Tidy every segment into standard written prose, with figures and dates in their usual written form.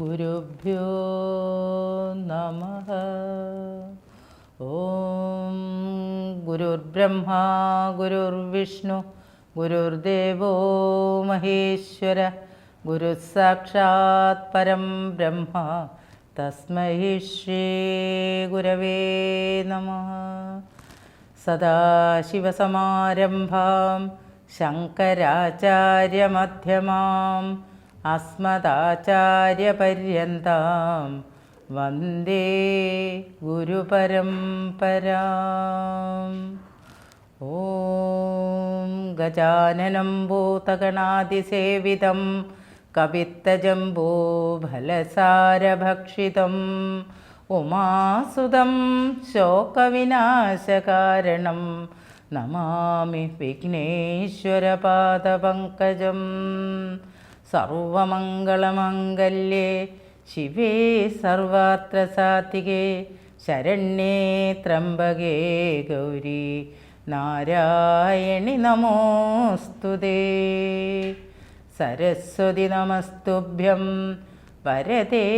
ശ്രീഗുരുഭ്യോ നമഃ. ഓം ഗുരുർബ്രഹ്മാ ഗുരുർവിഷ്ണു ഗുരുർദേവോ മഹേശ്വര ഗുരുസാക്ഷാത് പരം ബ്രഹ്മ തസ്മൈ ശ്രീ ഗുരവേ നമഃ. സദാശിവസമാരംഭാം ശങ്കരാചാര്യമധ്യമാം അസ്മദാചാര്യപര്യന്താം വന്ദേ ഗുരുപരംപരാം. ഓം ഗജാനനം ഭൂതഗണാതിസേവിതം കവിത്തജംബൂഫലസാരഭക്ഷിതം ഉമാസുതം ശോകവിനാശകാരണം നമാമി വിഘ്നേശ്വരപാദപങ്കജം. സർവമംഗളമംഗല്യേ ശിവേ സർവാത്രസാധികേ ശരണ്യേ ത്രംബകേ ഗൗരി നാരായണി നമോസ്തുതേ. സരസ്വതി നമസ്തുഭ്യം വരദേ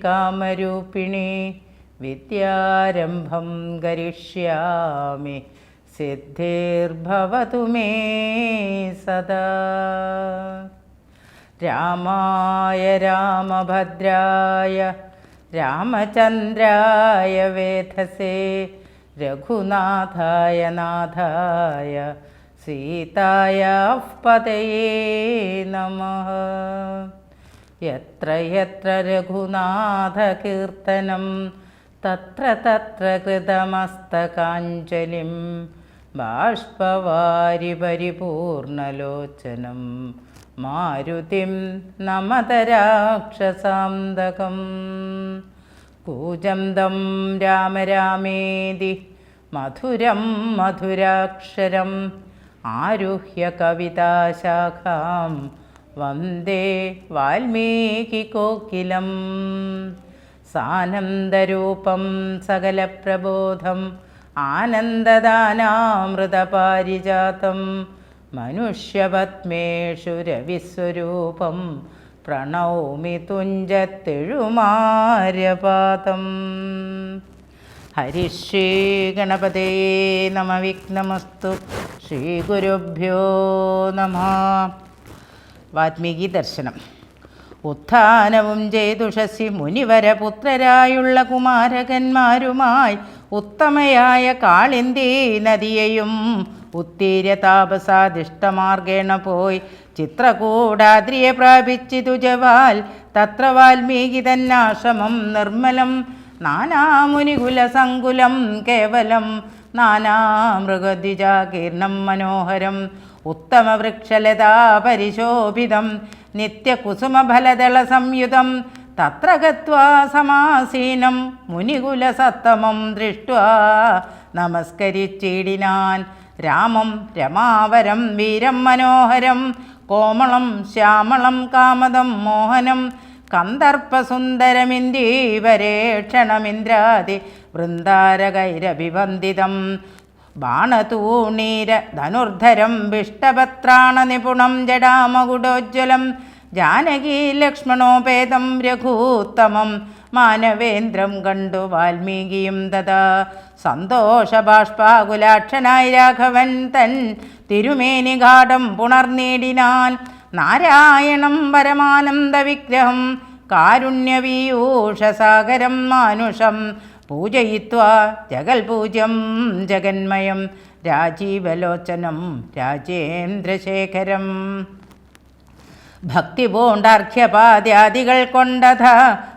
കാമരൂപിണി വിദ്യാരംഭം കരിഷ്യാമി സിദ്ധിർഭവതു മേ സദാ. രാമായ രാമഭദ്രായ രാമചന്ദ്രായ വേധസേ രഘുനാഥായ നാഥായ സീതായാഃ പതയേ നമഃ. യത്ര യത്ര രഘുനാഥകീർത്തനം തത്ര തത്ര കൃതമസ്തകാഞ്ജലിം ബാഷ്പവാരി പരിപൂർണലോചനം മാരുതിം നമത രാക്ഷസാന്തകം. കൂജന്തം രാമ രാമേതി മധുരം മധുരാക്ഷരം ആരുഹ്യ കവിതാശാഖാം വന്ദേ വാൽമീകികോകിലം. സാനന്ദരൂപം സകലപ്രബോധം ആനന്ദദാനാമൃതപാരിജാതം മനുഷ്യപത്മേഷു രവിസ്വരൂപം പ്രണൗമി തുഞ്ചത്തെഴുമാര്യപാദം. ഹരിശ്രീ ഗണപതേ നമ. വിഘ്നമസ്തു. ശ്രീഗുരുഭ്യോ നമഃ. വാൽമീകി ദർശനം. ഉത്ഥാനവും ചെയ്തുഷസി മുനിവരപുത്രരായുള്ള കുമാരകന്മാരുമായി ഉത്തമയായ കാളിന്ദീ നദിയെയും ഉത്തീര്യ താപസാദിഷ്ടമാർഗേണ പോയി ചിത്രകൂടാദ്രിയെ പ്രാപിച്ചിതു ജവാൽ. തത്ര വാൽമീകി തന്നാശ്രമം നിർമ്മലം നാനാമുനികുലസങ്കുലം കേവലം നാനാമൃഗദ്വിജാകീർണം മനോഹരം ഉത്തമവൃക്ഷലതാ പരിശോഭിതം നിത്യകുസുമഫലദള സംയുതം. തത്ര ഗത്വാ സമാസീനം മുനികുലസത്തമം ദൃഷ്ട്വാ നമസ്കരിച്ചിടിനാൻ. രാമം രമാവരം വീരം മനോഹരം കോമളം ശ്യാമളം കാമദം മോഹനം കന്ദർപ്പസുന്ദരമിന്ദീവരേക്ഷണമിന്ദ്രാദി വൃന്ദാരകൈരഭിവന്ദിതം. ബാണതൂണീര ധനുർധരം വിഷ്ടപത്രാണ നിപുണം ജടാമകുടോജ്വലം ജാനകീ ലക്ഷ്മണോപേതം രഘൂത്തമം മാനവേന്ദ്രം കണ്ടു വാൽമീകിയും തഥാ സന്തോഷബാഷ്പാകുലാക്ഷനായി രാഘവൻ തൻ തിരുമേനി ഘാടം പുണർനീടിനാൻ. നാരായണം പരമാനന്ദ വിഗ്രഹം കാരുണ്യവീയൂഷസാഗരം മാനുഷം പൂജയിത്വാ ജഗൽപൂജ്യം ജഗന്മയം രാജീവലോചനം രാജേന്ദ്രശേഖരം. ഭക്തി പൂണ്ടാർഘ്യപാദ്യാദികൾ കൊണ്ടഥ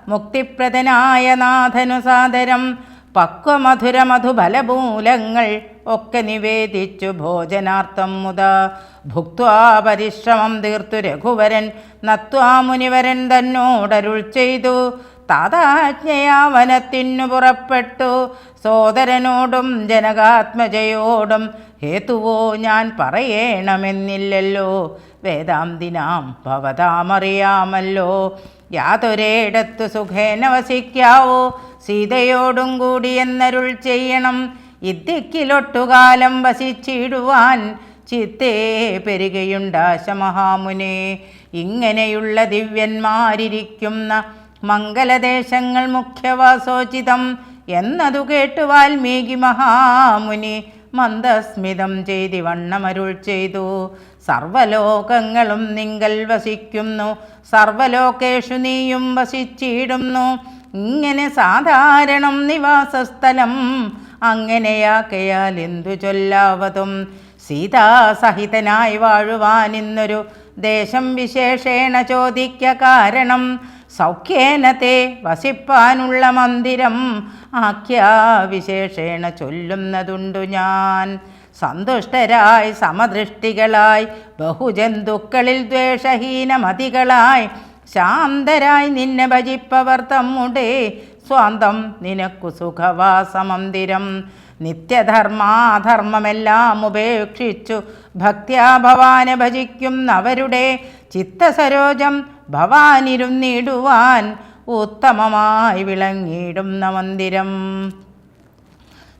മുക്തിപ്രദനായ നാഥനു സാദരം പക്വമധുരമധുഫലമൂലങ്ങൾ ഒക്കെ നിവേദിച്ചു ഭോജനാർത്ഥം മുതാ. ഭുക്ത്വാ പരിശ്രമം തീർത്തു രഘുവരൻ നത്വാ മുനിവരൻ തന്നോടരുൾ ചെയ്തു. താതാജ്ഞയാ വനത്തിനു പുറപ്പെട്ടു സോദരനോടും ജനകാത്മജയോടും. ഹേതുവോ ഞാൻ പറയണമെന്നില്ലല്ലോ വേദാന്തിനാം ഭവതാമറിയാമല്ലോ. യാതൊരേടത്തു സുഖേന വസിക്കാവോ സീതയോടും കൂടി എന്നരുൾ ചെയ്യണം. ഇദ്ദിക്കിലൊട്ടുകാലം വസിച്ചിടുവാൻ ചിത്തേ പെരുകയുണ്ടാശ മഹാമുനെ. ഇങ്ങനെയുള്ള ദിവ്യന്മാരിരിക്കുന്ന മംഗലദേശങ്ങൾ മുഖ്യവാസോചിതം എന്നതു കേട്ടു വാൽമീകി മഹാമുനി മന്ദസ്മിതം ചെയ്തിവണ്ണമരുൾ ചെയ്തു. സർവലോകങ്ങളും നിങ്കൽ വസിക്കുന്നു, സർവലോകേഷു നീയും വസിച്ചിടുന്നു. ഇങ്ങനെ സാധാരണം നിവാസസ്ഥലം അങ്ങനെയാക്കയാൽ എന്തു ചൊല്ലാവതും. സീതാസഹിതനായി വാഴുവാനിന്നൊരു ദേശം വിശേഷേണ ചോദിക്ക കാരണം. സൗഖ്യേന തേ വസിപ്പാനുള്ള മന്ദിരം ആഖ്യാവിശേഷേണ ചൊല്ലുന്നതുണ്ടു ഞാൻ. സന്തുഷ്ടരായി സമദൃഷ്ടികളായി ബഹുജന്തുക്കളിൽ ദ്വേഷഹീനമതികളായി ശാന്തരായി നിന്നെ ഭജിപ്പവർ തമ്മുടെ സ്വാന്തം നിനക്കു സുഖവാസമന്ദിരം. നിത്യധർമാധർമ്മമെല്ലാം ഉപേക്ഷിച്ചു ഭക്ത്യാ ഭവാനെ ഭജിക്കുന്നവരുടെ ചിത്തസരോജം ഭവാനിരുന്നിടുവാൻ ഉത്തമമായി വിളങ്ങിയിടുന്ന മന്ദിരം.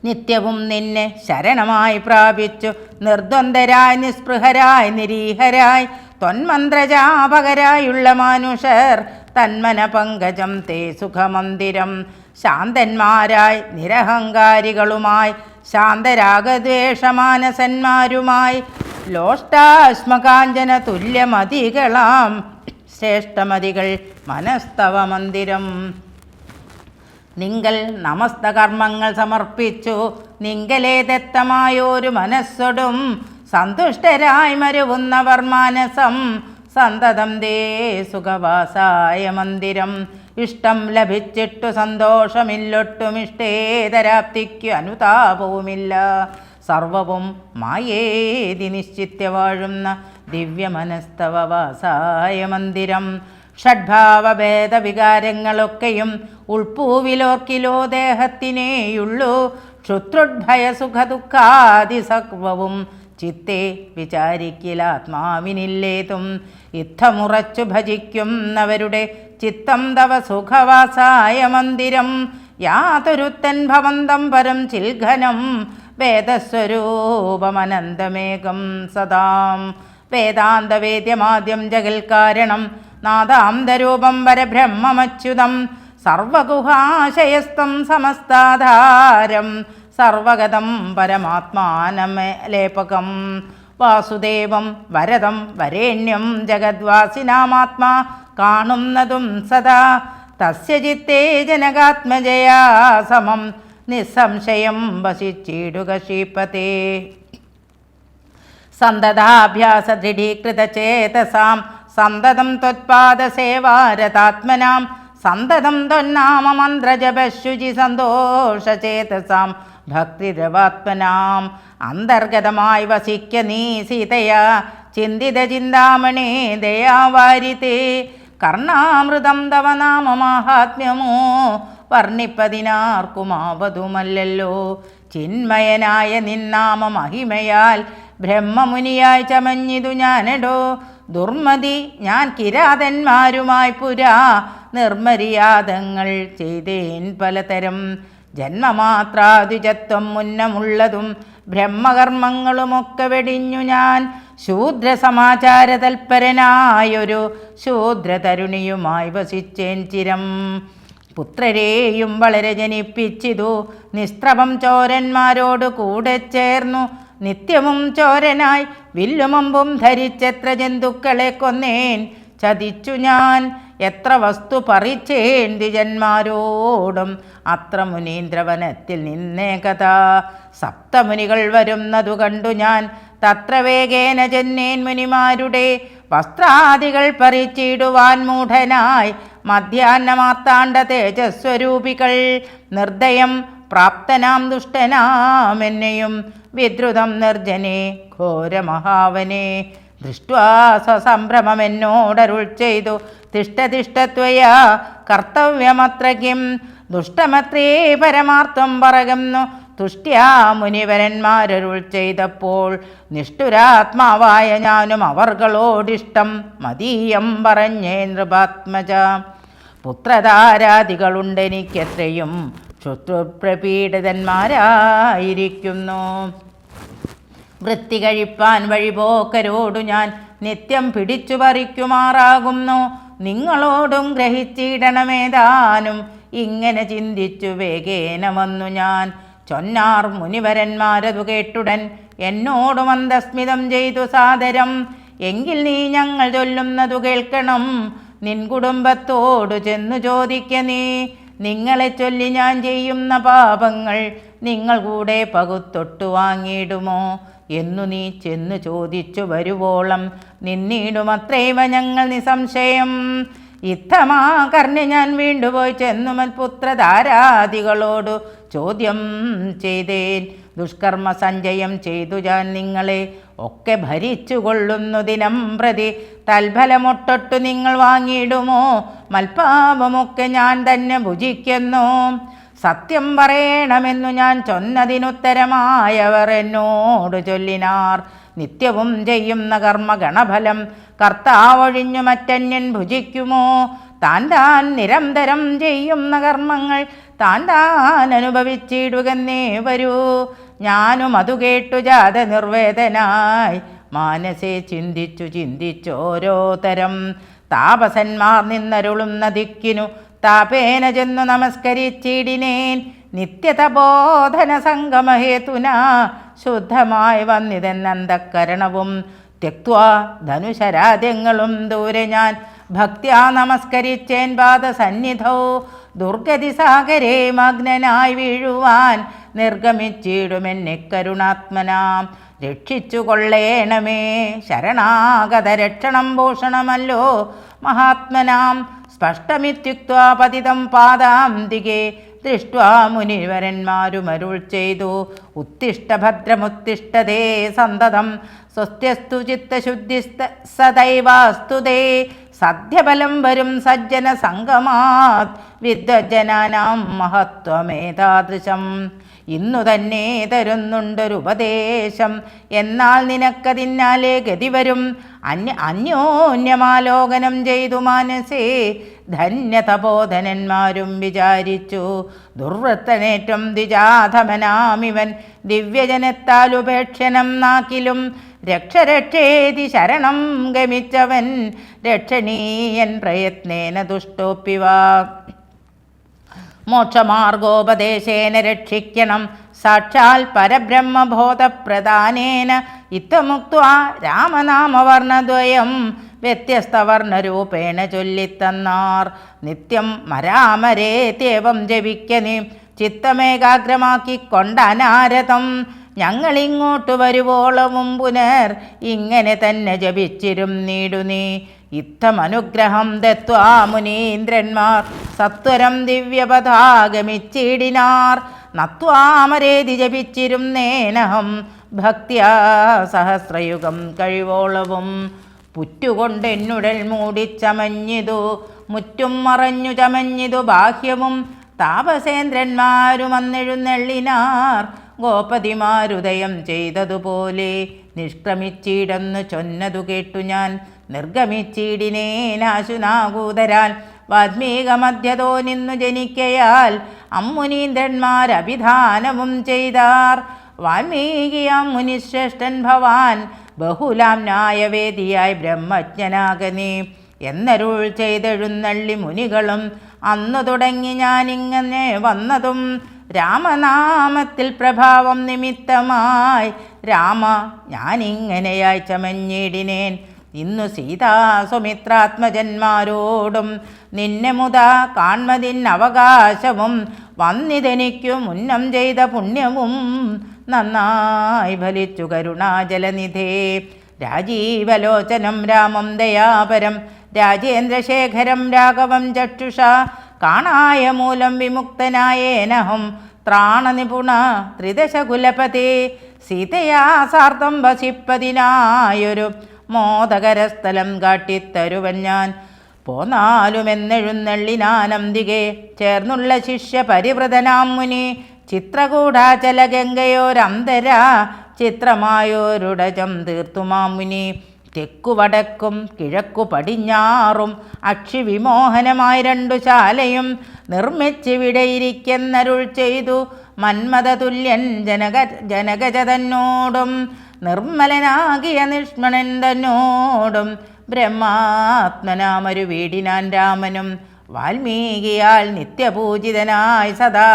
നിത്യവും നിന്നെ ശരണമായി പ്രാപിച്ചു നിർദ്വന്ദ്വരായി നിസ്പൃഹരായി നിരീഹരായി ത്വന്മന്ത്രജാപകരായുള്ള മാനുഷർ തന്മന പങ്കജം തേ സുഖമന്ദിരം. ശാന്തന്മാരായി നിരഹങ്കാരികളുമായി ശാന്തരാഗദ്വേഷമാനസന്മാരുമായി ലോഷ്ടാശ്മകാഞ്ചന തുല്യമതികളാം ശ്രേഷ്ഠമതികൾ മനസ്തവ മന്ദിരം. നിങ്കൽ നമസ്തകർമ്മങ്ങൾ സമർപ്പിച്ചു നിങ്കലേ ദത്തമായൊരു മനസ്സൊടും സന്തുഷ്ടരായി മരുവുന്നവർ മാനസം സന്തതം ദേ സുഖവാസായ മന്ദിരം. ഇഷ്ടം ലഭിച്ചിട്ടു സന്തോഷമില്ലൊട്ടുമിഷ്ടേതരാപ്തിക്കു അനുതാപവുമില്ല. സർവവും മായേതി നിശ്ചിത്യ വാഴുന്ന ദിവ്യമനസ്തവ വാസായ മന്ദിരം. ഷഡ്ഭാവഭേദവികാരങ്ങളൊക്കെയും ഉൾപ്പൂവിലോർക്കിലോ ദേഹത്തിനേയുള്ളൂ. ക്ഷുത്രുദ്ഭയസുഖദുഃഖാദി സർവവും ചിത്തെ വിചാരിക്കിലാത്മാവിനില്ലേതും. യുദ്ധമുറച്ചു ഭജിക്കുന്നവരുടെ ചിത്തം തവ സുഖവാസായ മന്ദിരം. യാതൊരുത്തൻ ഭവന്തം പരം ചിൽഘനം വേദസ്വരൂപമനന്തമേകം സദാം. വേദാന്തവേദ്യമാദ്യം ജഗൽക്കാരണം നാദാന്തരൂപം പരബ്രഹ്മമച്യുതം. സർവഗുഹാശയസ്തം സമസ്താധാരം സർവഗതം പരമാത്മാനമലേപകം. വാസുദേവം വരദം വരേണ്യം ജഗദ്വാസിനാമാത്മാ കാണുന്നതും സദാ. തസ്യ ചിത്തേ ജനകാത്മജയാ സമം നിസ്സംശയം വസിച്ചിടുക ശ്രീപതേ. സന്തതാഭ്യാസ ദൃഢീകൃതചേതസാം സന്തതം ത്വത്പാദസേവാരതാത്മനാം. സന്തതം ത്വന്നാമമന്ത്രജപശുചി സന്തോഷചേതസാം ഭക്തിരവാത്മനാം. അന്തർഗതമായി വസിക്ക നീ സീതയാ ചിന്തിത ചിന്താമണേ ദയാവാരിതേ. കർണാമൃതം തവ നാമമാഹാത്മ്യമോ വർണ്ണിപ്പതിനാർക്കുമാവതുമല്ലല്ലോ. ചിന്മയനായ നിന്നാമ മഹിമയാൽ ബ്രഹ്മമുനിയായി ചമഞ്ഞിതു ഞാനെടോ. ദുർമതി ഞാൻ കിരാതന്മാരുമായി പുരാ നിർമര്യാദങ്ങൾ ചെയ്തേൻ പലതരം. ജന്മമാത്രാദ്വിജത്വം മുന്നമുള്ളതും ബ്രഹ്മകർമ്മങ്ങളുമൊക്കെ വെടിഞ്ഞു ഞാൻ. ശൂദ്രസമാചാര തൽപരനായൊരു ശൂദ്രതരുണിയുമായി വസിച്ചേൻ ചിരം. പുത്രരെയും വളരെ ജനിപ്പിച്ചിതു നിസ്ത്രപം ചോരന്മാരോട് കൂടെ ചേർന്നു. നിത്യവും ചോരനായി വില്ലുമമ്പും ധരിച്ചെത്ര ജന്തുക്കളെ കൊന്നേൻ ചതിച്ചു ഞാൻ. എത്ര വസ്തു പറിച്ചേൻ ദ്വിജന്മാരോടും അത്ര മുനീന്ദ്രവനത്തിൽ നിന്നേ കഥ. സപ്തമുനികൾ വരുന്നതു കണ്ടു ഞാൻ തത്ര വേഗേന ജന്നേൻ മുനിമാരുടെ വസ്ത്രാദികൾ പറിച്ചിടുവാൻ മൂഢനായി. മധ്യാഹ്നമാർത്താണ്ഡ തേജസ്വരൂപികൾ നിർദ്ദയം പ്രാപ്തനാം ദുഷ്ടനാം എന്നെയും വിദ്രുതം നിർജനെ ഘോരമഹാവനെ. ദൃഷ്ട്വാ സസംഭ്രമമെന്നോടരുൾ ചെയ്തു തിഷ്ടതിഷ്ടത്വയാ കർത്തവ്യമത്ര കിം. ദുഷ്ടമത്രേ പരമാർത്ഥം പറകുന്നു തുഷ്ട്യാ മുനിവരന്മാരരുൾ ചെയ്തപ്പോൾ. നിഷ്ഠുരാത്മാവായ ഞാനും അവർകളോടിഷ്ടം മതീയം പറഞ്ഞേ നൃപാത്മജ. പുത്രധാരാദികളുണ്ടെനിക്കെത്രയും ശത്രുപ്രപീഡിതന്മാരായിരിക്കുന്നു. വൃത്തി കഴിപ്പാൻ വഴിപോക്കരോടു ഞാൻ നിത്യം പിടിച്ചു പറിക്കുമാറാകുന്നു. നിങ്ങളോടും ഗ്രഹിച്ചിടണമേതാനും. ഇങ്ങനെ ചിന്തിച്ചു വേഗേന വന്നു ഞാൻ. ചൊന്നാർ മുനിവരന്മാരതു കേട്ടുടൻ എന്നോട് മന്ദസ്മിതം ചെയ്തു സാദരം. എങ്കിൽ നീ ഞങ്ങൾ ചൊല്ലുന്നതു കേൾക്കണം. നിൻ കുടുംബത്തോടു ചെന്നു ചോദിക്ക നീ. നിങ്ങളെ ചൊല്ലി ഞാൻ ചെയ്യുന്ന പാപങ്ങൾ നിങ്ങൾ കൂടെ പകുത്തൊട്ടു വാങ്ങിയിടുമോ എന്നു നീ ചെന്നു ചോദിച്ചു വരുവോളം നിന്നിടുമത്രൈവ ഞങ്ങൾ നിസംശയം. ഇത്തമാ കർണി ഞാൻ വീണ്ടുപോയി ചെന്നു മൽപുത്രധാരാദികളോടു ചോദ്യം ചെയ്തേൻ. ദുഷ്കർമ്മ സഞ്ചയം ചെയ്തു ഞാൻ നിങ്ങളെ ഒക്കെ ഭരിച്ചു കൊള്ളുന്നു ദിനം പ്രതി. തൽഫലമൊട്ടൊട്ടു നിങ്ങൾ വാങ്ങിയിടുമോ? മൽപാപമൊക്കെ ഞാൻ തന്നെ ഭുജിക്കുന്നു. സത്യം പറയണമെന്നു ഞാൻ ചൊന്നതിനുത്തരമായവർ എന്നോട് ചൊല്ലിനാർ. നിത്യവും ചെയ്യുന്ന കർമ്മഗണഫലം കർത്താവൊഴിഞ്ഞു മറ്റന്യൻ ഭുജിക്കുമോ? താൻ നിരന്തരം ചെയ്യുന്ന കർമ്മങ്ങൾ താൻ അനുഭവിച്ചിടുകന്നേ വരൂ. ഞാനും അതു കേട്ടു ജാത നിർവേദനായി മാനസേ ചിന്തിച്ചോരോ തരം. താപസന്മാർ നിന്നരുളുന്ന ദിക്കിനു താപേന ചെന്നു നമസ്കരിച്ചിടിനേൻ. നിത്യതബോധന സംഗമഹേതുന ശുദ്ധമായി വന്നിതെന്നന്തക്കരണവും തെക്വാ ധനുശരാദ്യങ്ങളും ദൂരെ ഞാൻ ഭക്ത്യാ നമസ്കരിച്ചേൻ പാദസന്നിധൗ. ദുർഗതി സാഗരേ മഗ്നനായി വീഴുവാൻ നിർഗമിച്ചിടുമെന്നെ കരുണാത്മനാം. രക്ഷിച്ചു കൊള്ളേണമേ ശരണാഗത രക്ഷണം ഭൂഷണമല്ലോ മഹാത്മനാം. സ്പഷ്ടമിത്യുക്ത്വാ പതിതം പാദാന്തികെ ദൃഷ്ട്വാ മുനിവരന്മാരുമരുൾ ചെയ്തു. ഉത്തിഷ്ഠ ഭദ്രമുത്തിഷ്ഠതേ സന്തതം സ്വസ്ത്യസ്തു ചിത്തശുദ്ധി സദൈവാസ്തു തേ. സദ്യഫലം വരും സജ്ജന സംഗമാത് വിദ്വജ്ജനാനാം മഹത്വമേതാദൃശം. ഇന്നു തന്നെ തരുന്നുണ്ടൊരുപദേശം. എന്നാൽ നിനക്കതിന്നാലേ ഗതി വരും. അന്യോന്യമാലോകനം ചെയ്തു മാനസേ ധന്യതപോധനന്മാരും വിചാരിച്ചു. ദുർവൃത്തനേറ്റം ദ്വിജാധമനാമിവൻ ദിവ്യജനത്താലുപേക്ഷണം നാക്കിലും. രക്ഷേതി ശരണം ഗമിച്ചവൻ രക്ഷണീയൻ പ്രയത്നേന ദുഷ്ടോപ്പിവാ. മോക്ഷമാർഗോപദേശേന രക്ഷിക്കണം സാക്ഷാൽ പരബ്രഹ്മബോധപ്രദാനേന. ഇത്തമുക്ത്വാ രാമനാമവർണ്ണദ്വയം വ്യത്യസ്തവർണ്ണരൂപേണ ചൊല്ലിത്തന്നാർ. നിത്യം മരാമരേത്യവം ജപിക്കനീ ചിത്തമേകാഗ്രമാക്കിക്കൊണ്ടനാരതം. ഞങ്ങളിങ്ങോട്ട് വരുവോളവും പുനർ ഇങ്ങനെ തന്നെ ജപിച്ചിരുന്നീടു നീ. ഇത്തമനുഗ്രഹം ദത്വാ മുനീന്ദ്രന്മാർ സത്വരം ദിവ്യപഥാഗമിച്ചിടിനാർ. നത്വാമരേതി ജപിച്ചിരുന്നേനഹം ഭക്ത്യാ സഹസ്രയുഗം കഴിവോളവും. പുറ്റുകൊണ്ടെന്നുടൽ മൂടിച്ചമഞ്ഞിതു മുറ്റും മറഞ്ഞു ചമഞ്ഞിതു ബാഹ്യവും. താപസേന്ദ്രന്മാരും അന്നെഴുന്നള്ളിനാർ ഗോപതിമാരുദയം ചെയ്തതുപോലെ. നിഷ്ക്രമിച്ചിടന്നു ചൊന്നതു കേട്ടു ഞാൻ നിർഗമിച്ചിടിനേനാശുനാകൂതരാൽ. വാത്മീകമധ്യതോ നിന്നു ജനിക്കയാൽ അമ്മുനീന്ദ്രന്മാരഭിധാനവും ചെയ്താർ. വാൽമീകിയാം മുനിശ്രേഷ്ഠൻ ഭവാൻ ബഹുലാം ന്യായവേദിയായി ബ്രഹ്മജ്ഞനാകനീ എന്നരുൾ ചെയ്തെഴുന്നള്ളി മുനികളും. അന്നു തുടങ്ങി ഞാനിങ്ങനെ വന്നതും രാമനാമത്തിൽ പ്രഭാവം നിമിത്തമായി. രാമ ഞാനിങ്ങനെയായി ചമഞ്ഞിടിനേൻ ഇന്നു സീതാസുമിത്രാത്മജന്മാരോടും. നിന്നെ മുതാ കാൺമതിനവകാശവും വന്നിതെനിക്കു മുന്നം ചെയ്ത പുണ്യവും നന്നായി ഫലിച്ചു കരുണാജലനിധേ. രാജീവലോചനം രാമം ദയാപരം രാജേന്ദ്രശേഖരം രാഘവം ചക്ഷുഷ. കാണായ മൂലം വിമുക്തനായേനഹം ത്രാണനിപുണ ത്രിദശകുലപതി. സീതയാ സാർദ്ധം വസിപ്പതിനായൊരു മോദകരസ്ഥലം കാട്ടിത്തരുവൻ ഞാൻ. പോന്നാലുമെന്നെഴുന്നള്ളിനാനന്ദികെ ചേർന്നുള്ള ശിഷ്യ പരിവൃതനാം മുനി. ചിത്രകൂടാചല ഗംഗയോരന്തരാ ചിത്രമായോരുടജം തീർത്തുമാം മുനി. തെക്കു വടക്കും കിഴക്കു പടിഞ്ഞാറും അക്ഷി വിമോഹനമായി രണ്ടു ശാലയും നിർമ്മിച്ചിവിടെയിരിക്കെന്നരുൾ ചെയ്തു. മന്മഥതുല്യൻ ജനകജ തന്നോടും നിർമ്മലനാകിയ നിഷ്മണൻ തന്നോടും ബ്രഹ്മാത്മനാമൊരു വീടിനാൻ രാമനും. വാൽമീകിയാൽ നിത്യപൂജിതനായി സദാ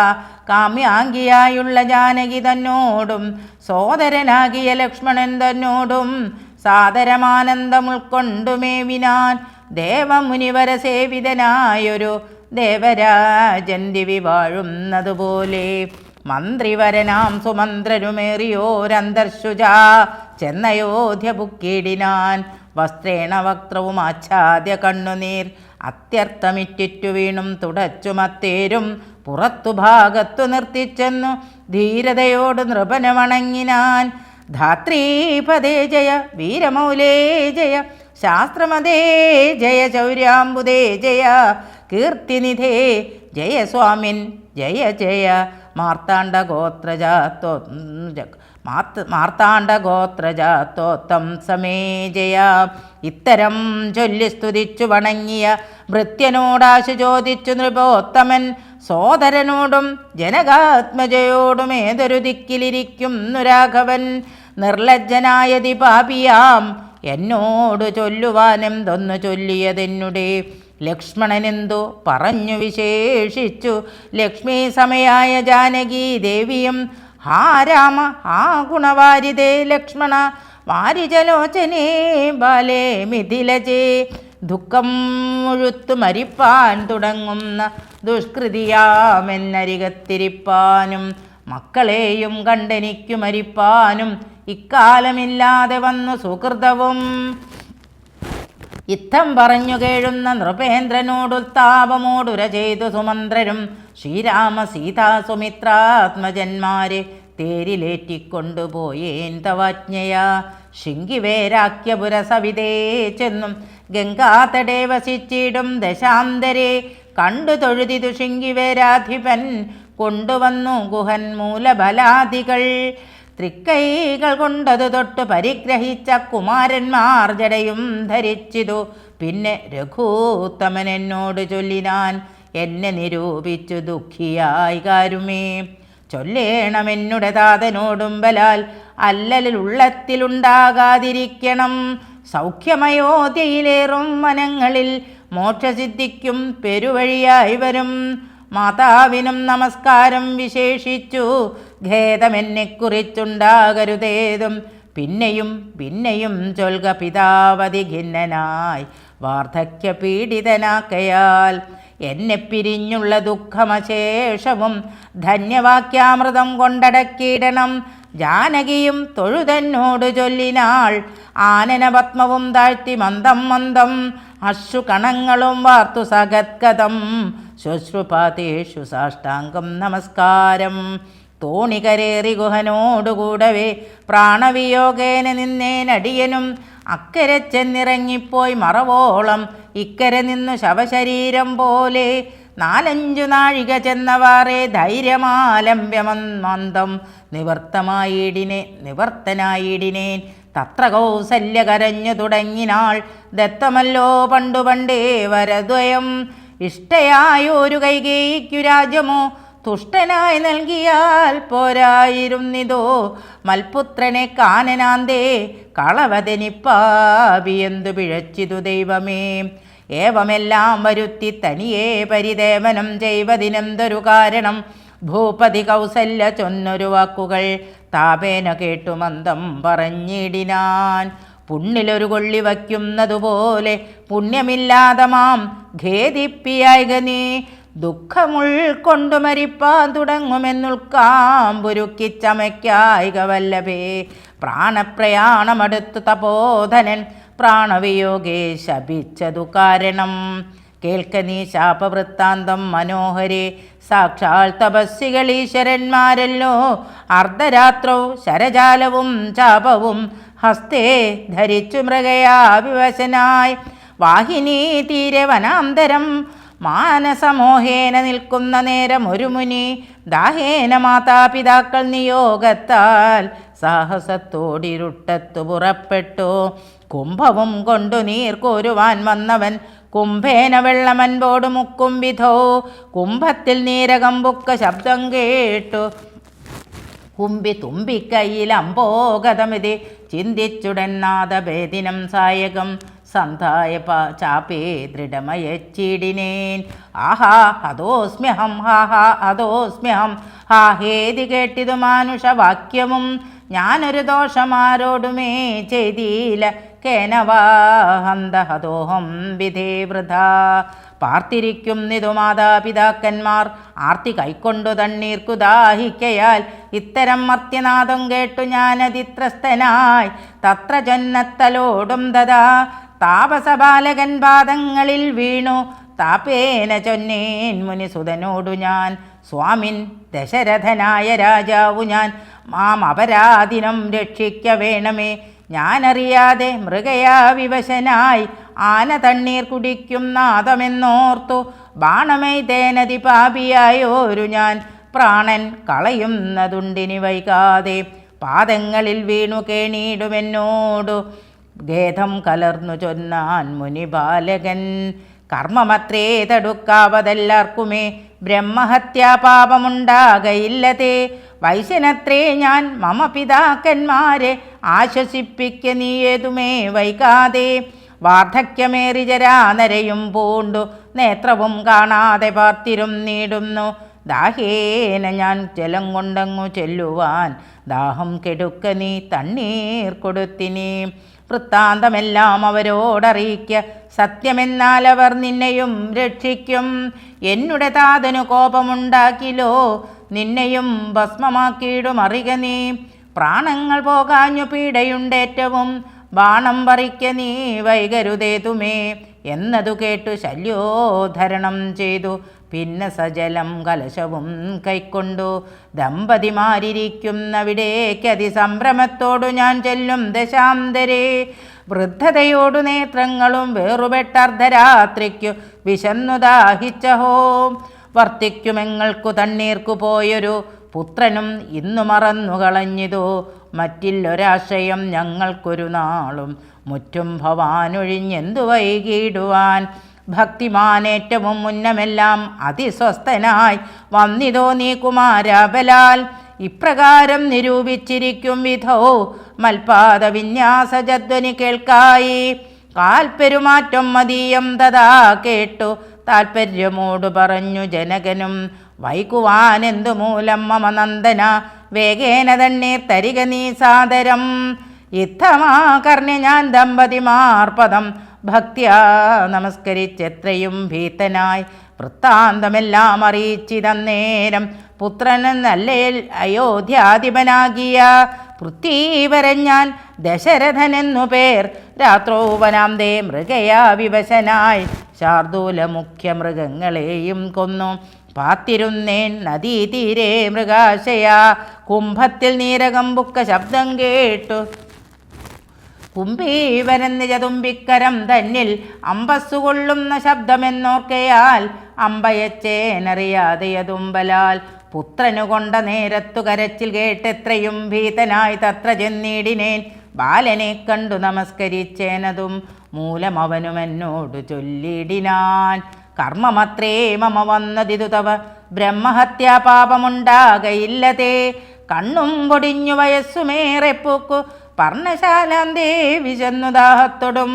കാമ്യാംഗിയായുള്ള ജാനകി തന്നോടും സോദരനാകിയ ലക്ഷ്മണൻ തന്നോടും സാദരമാനന്ദം ഉൾക്കൊണ്ടുമേവിനാൻ ദേവമുനിവര സേവിതനായൊരു ദേവരാജൻ ദിവി വാഴുന്നതുപോലെ. മന്ത്രിവരനാം സുമന്ത്രരുമേറിയോരന്തർശുജ ചെന്നയോധ്യ പുക്കിടിനാൻ. വസ്ത്രേണ വക്ത്രവും ആച്ഛാദ്യ കണ്ണുനീർ അത്യർത്ഥമിറ്റിറ്റു വീണും തുടച്ചുമത്തേരും പുറത്തു ഭാഗത്തു നിർത്തിച്ചെന്നു ധീരതയോട് നൃപനെ വണങ്ങിനാൻ. ധാത്രീപദേ ജയ വീരമൗലേ ജയ ശാസ്ത്രമതേ ജയ ശൗര്യാംബുദേ ജയ കീർത്തിനിധേ ജയ സ്വാമിൻ ജയ ജയ മാർത്താണ്ഡഗോത്രജാത്തോത്തം സമേ ജയ. ഇത്തരം ചൊല്ലി സ്തുതിച്ചു വണങ്ങിയ ഭൃത്യനോടാശു ചോദിച്ചു നൃപോത്തമൻ സോദരനോടും ജനകാത്മജയോടും ഏതൊരു ദിക്കിലിരിക്കുന്നു രാഘവൻ. നിർലജ്ജനായതി പാപിയാം എന്നോട് ചൊല്ലുവാനെന്തൊന്നു ചൊല്ലിയതെന്നുടെ. ലക്ഷ്മണനെന്തു പറഞ്ഞു വിശേഷിച്ചു ലക്ഷ്മി സമയായ ജാനകി ദേവിയും. ഹാ രാമ ഹാ ഗുണവാരിതേ ലക്ഷ്മണ വാരിജലോചനേ ബാലേ മിഥിലജേ. ദുഃഖം മുഴുത്തു മരിപ്പാൻ തുടങ്ങുന്ന ദുഷ്കൃതിയാമെന്നരികത്തിരിപ്പാനും മക്കളെയും കണ്ടെനിക്കു മരിപ്പാനും ഇക്കാലമില്ലാതെ വന്നു സുഹൃതവും. ഇത്തം പറഞ്ഞു കേഴുന്ന നൃപേന്ദ്രനോടുത്താപമോടുര ചെയ്തു സുമന്ത്രരും ശ്രീരാമ സീതാ സുമിത്രാത്മജന്മാരെ തേരിലേറ്റിക്കൊണ്ടുപോയേൻ തവാജ്ഞയാ. ശൃംഗിവേരാക്യപുര സവിതേ ചെന്നും ഗംഗാതടേ വസിച്ചിടും ദശാന്തരെ കണ്ടു തൊഴുതിതു ശൃംഗിവേരാധിപൻ കൊണ്ടുവന്നു ഗുഹൻ മൂലബലാദികൾ. തൃക്കൈകൾ കൊണ്ടതു തൊട്ടു പരിഗ്രഹിച്ച കുമാരന്മാർ ജടയും ധരിച്ചിതു. പിന്നെ രഘൂത്തമൻ എന്നോട് ചൊല്ലിനാൻ എന്നെ നിരൂപിച്ചു ദുഃഖിയായി കാരുമേ. ചൊല്ലേണമെന്നുടെ താതനോടും ബലാൽ അല്ലലുള്ളത്തിലുണ്ടാകാതിരിക്കണം. സൗഖ്യമയോധ്യയിലേറും വനങ്ങളിൽ മോക്ഷസിദ്ധിക്കും പെരുവഴിയായി വരും. മാതാവിനും നമസ്കാരം വിശേഷിച്ചു ഖേദമെന്നെക്കുറിച്ചുണ്ടാകരുതേതും. പിന്നെയും പിന്നെയും ചൊൽക പിതാവതി ഖിന്നനായി വാർദ്ധക്യ പീഡിതനാക്കയാൽ. എന്നെ പിരിഞ്ഞുള്ള ദുഃഖമശേഷവും ധന്യവാക്യാമൃതം കൊണ്ടടക്കിയിടണം. ജാനകിയും തൊഴുതെന്നോട് ചൊല്ലിനാൾ ആനനപത്മവും താഴ്ത്തി മന്ദം മന്ദം അശ്രുകണങ്ങളും വാർത്തു സഗദ്ഗതം. ശുശ്രുപാതേഷു സാഷ്ടാംഗം നമസ്കാരം. തോണികരേറി ഗുഹനോടുകൂടവേ പ്രാണവിയോഗേന നിന്നേനടിയനും. അക്കരെ ചെന്നിറങ്ങിപ്പോയി മറവോളം ഇക്കരെ നിന്നു ശവശരീരം പോലെ. 4-5 നാഴിക ചെന്നവാറേ ധൈര്യമാലംബ്യമന്തം നിവർത്തനായിടിനേൻ. തത്ര കൗസല്യ കരഞ്ഞു തുടങ്ങിനാൾ ദത്തമല്ലോ പണ്ടു പണ്ടേ വരദ്വയം. ഇഷ്ടയായൊരു കൈകേയിക്കു രാജ്യമോ തുഷ്ടനായി നൽകിയാൽ പോരായിരുന്നിതോ. മൽപുത്രനെ കാനനാന്തേ കളവതെനിപ്പാപിയെന്തു പിഴച്ചിതു ദൈവമേ. ഏവമെല്ലാം വരുത്തി തനിയെ പരിദേവനം ചെയ്വതിനെന്തൊരു കാരണം. ഭൂപതി കൗസല്യ ചൊന്നൊരു വാക്കുകൾ താപേന കേട്ടു മന്ദം പറഞ്ഞിടിനാൻ. പുണ്ണിലൊരു കൊള്ളി വയ്ക്കുന്നതുപോലെ പുണ്യമില്ലാതെ മാം ഖേദിപ്പിയായിക നീ. ദുഃഖമുൾക്കൊണ്ടു മരിപ്പാൻ തുടങ്ങുമെന്നുൾക്കാമ്പുരുക്കിച്ചമയ്ക്കായിക വല്ലഭേ. പ്രാണപ്രയാണമടുത്തു തപോധനൻ പ്രാണവിയോഗേ ശപിച്ചതു കാരണം. കേൾക്ക നീ ശാപവൃത്താന്തം മനോഹരേ. സാക്ഷാൽ തപസ്സികൾ ഈശ്വരന്മാരല്ലോ. അർദ്ധരാത്രോ ശരജാലവും ചാപവും ഹസ്തേ ധരിച്ചു മൃഗയാ വിവശനായി. വാഹിനീ തീരെ വനാന്തരം മാനസമോഹേന നിൽക്കുന്ന നേരം ഒരു മുനി ദാഹേന മാതാപിതാക്കൾ നിയോഗത്താൽ സാഹസത്തോടിരുട്ടത്തു പുറപ്പെട്ടു. കുംഭവും കൊണ്ടു നീർ കോരുവാൻ വന്നവൻ കുംഭേന വെള്ളമൻപോട് മുക്കും വിധോ. കുംഭത്തിൽ നീരകമ്പുക്ക ശബ്ദം കേട്ടു കുമ്പി തുമ്പിക്കൈയിൽ അമ്പോഗതമിതി ചിന്തിച്ചുടൻ നാദഭേദിനം സായകം. സന്ധായ ചാപേ ദൃഢമയച്ചിടിനേൻ. ആഹാ ഹതോസ്മ്യഹം ഹാഹാ ഹതോസ്മ്യഹം ഹാ ഹേതി കേട്ടിതു മാനുഷവാക്യവും ഞാനൊരു ദോഷമാരോടുമേ ചെയ്തീല കേനവാഹന്തഹതോഹം വിധേ വൃഥാ. പാർത്തിരിക്കുന്നിതു മാതാപിതാക്കന്മാർ ആർത്തി കൈക്കൊണ്ടു തണ്ണീർക്കു ദാഹിക്കയാൽ ഇത്തരം മർത്യനാദം കേട്ടു ഞാനതിത്രസ്തനായി തത്ര ജന്നത്തലോടും ദദാ. താപസബാലകൻ പാദങ്ങളിൽ വീണു താപേന ചൊന്നേൻ മുനിസുതനോടു ഞാൻ. സ്വാമിൻ ദശരഥനായ രാജാവു ഞാൻ, മാം അപരാധിനം രക്ഷിക്ക വേണമേ. ഞാനറിയാതെ മൃഗയാ വിവശനായി ആന തണ്ണീർ കുടിക്കും നാദമെന്നോർത്തു ബാണമൈതേനതി പാപിയായോരു ഞാൻ പ്രാണൻ കളയുന്നതുണ്ടിനി വൈകാതെ. പാദങ്ങളിൽ വീണു കേണീടുമെന്നോടു ഖേദം കലർന്നു ചൊന്നാൻ മുനിബാലകൻ. കർമ്മമത്രേ തടുക്കാവതെല്ലാർക്കുമേ ബ്രഹ്മഹത്യാപാപമുണ്ടാകയില്ലതേ. വൈശ്യനത്രേ ഞാൻ മമ പിതാക്കന്മാരെ ആശ്വസിപ്പിക്ക നീ ഏതുമേ വൈകാതെ. വാർദ്ധക്യമേറി ജരാനരയും പൂണ്ടു നേത്രവും കാണാതെ പാർത്തിരും നീടുന്നു. ദാഹേന ഞാൻ ജലം കൊണ്ടങ്ങു ചെല്ലുവാൻ ദാഹം കെടുക്ക നീ തണ്ണീർ കൊടുത്തിനി. വൃത്താന്തമെല്ലാം അവരോടറിയിക്ക സത്യമെന്നാൽ അവർ നിന്നെയും രക്ഷിക്കും. എന്നുടെ താതനു കോപമുണ്ടാക്കിലോ നിന്നെയും ഭസ്മമാക്കിയിടും അറിക നീ. പ്രാണങ്ങൾ പോകാഞ്ഞു പീഡയുണ്ടേറ്റവും ബാണം പറിക്ക നീ വൈകരുതേതുമേ എന്നതു കേട്ടു ശല്യോധരണം ചെയ്തു. പിന്നെ സജലം കലശവും കൈക്കൊണ്ടു ദമ്പതിമാരിയ്ക്കുന്നവിടേക്കതിസംഭ്രമത്തോടു ഞാൻ ചെല്ലും ദശാന്തരേ. വൃദ്ധതയോടു നേത്രങ്ങളും വേറുപെട്ടർദ്ധരാത്രിക്കു വിശന്നു ദാഹിച്ചഹോ. വർത്തിക്കുമെങ്ങൾക്കു തണ്ണീർക്കു പോയൊരു പുത്രനും ഇന്നു മറന്നു കളഞ്ഞിതു. മറ്റില്ലൊരാശ്രയം ഞങ്ങൾക്കൊരു നാളും മുറ്റും ഭവാനൊഴിഞ്ഞെന്തു വൈകിടുവാൻ. ഭക്തിമാനേറ്റവും മുന്നമെല്ലാം അതിസ്വസ്ഥനായി വന്നിതോ നീ കുമാരബലാൽ. ഇപ്രകാരം നിരൂപിച്ചിരിക്കും വിധോ മൽപാദ വിന്യാസജധ്വനി കേൾക്കായി. കാൽപ്പെരുമാറ്റം മതീയം തഥാ കേട്ടു താൽപര്യമോടു പറഞ്ഞു ജനകനും. വൈകുവാനെന്തു മൂലം മമ നന്ദന വേഗേന തണ്ണീർ തരിക നീ സാദരം. യുദ്ധമാകർണ്യ ഞാൻ ദമ്പതിമാർപദം ഭക്തിയാ നമസ്കരിച്ചെത്രയും ഭീതനായി. വൃത്താന്തമെല്ലാം അറിയിച്ചിതന്നേരം പുത്രനെന്നല്ലേ അയോധ്യാധിപനാകിയ പൃഥ്വീവരൻ ഞാൻ ദശരഥനെന്നു പേർ. രാത്രോവനാന്തേ മൃഗയാ വിവശനായി ശാർദൂല മുഖ്യ മൃഗങ്ങളെയും കൊന്നു പാത്തിരുന്നേൻ നദീതീരെ മൃഗാശയാ. കുംഭത്തിൽ നീരകമ്പുക്ക ശബ്ദം കേട്ടു കുംഭീവരൻ നിജതുമ്പിക്കരം തന്നിൽ അമ്പസ്സുകൊള്ളുന്ന ശബ്ദമെന്നോർക്കയാൽ അമ്പയച്ചേനറിയാതെയതുമ്പലാൽ. പുത്രനു കൊണ്ട നേരത്തു കരച്ചിൽ കേട്ടെത്രയും ഭീതനായി തത്ര ചെന്നിടിനേൻ. ബാലനെ കണ്ടു നമസ്കരിച്ചേനതും മൂലം അവനുമെന്നോടു ചൊല്ലിടിനാൻ. കർമ്മമത്രേ മമ വന്നതിതു തവ ബ്രഹ്മഹത്യാപാപമുണ്ടാകയില്ലതേ. കണ്ണും പൊടിഞ്ഞു വയസ്സുമേറെ പൂക്കു പർണശാലാന്തേ വിശന്നു ദാഹത്തൊടും.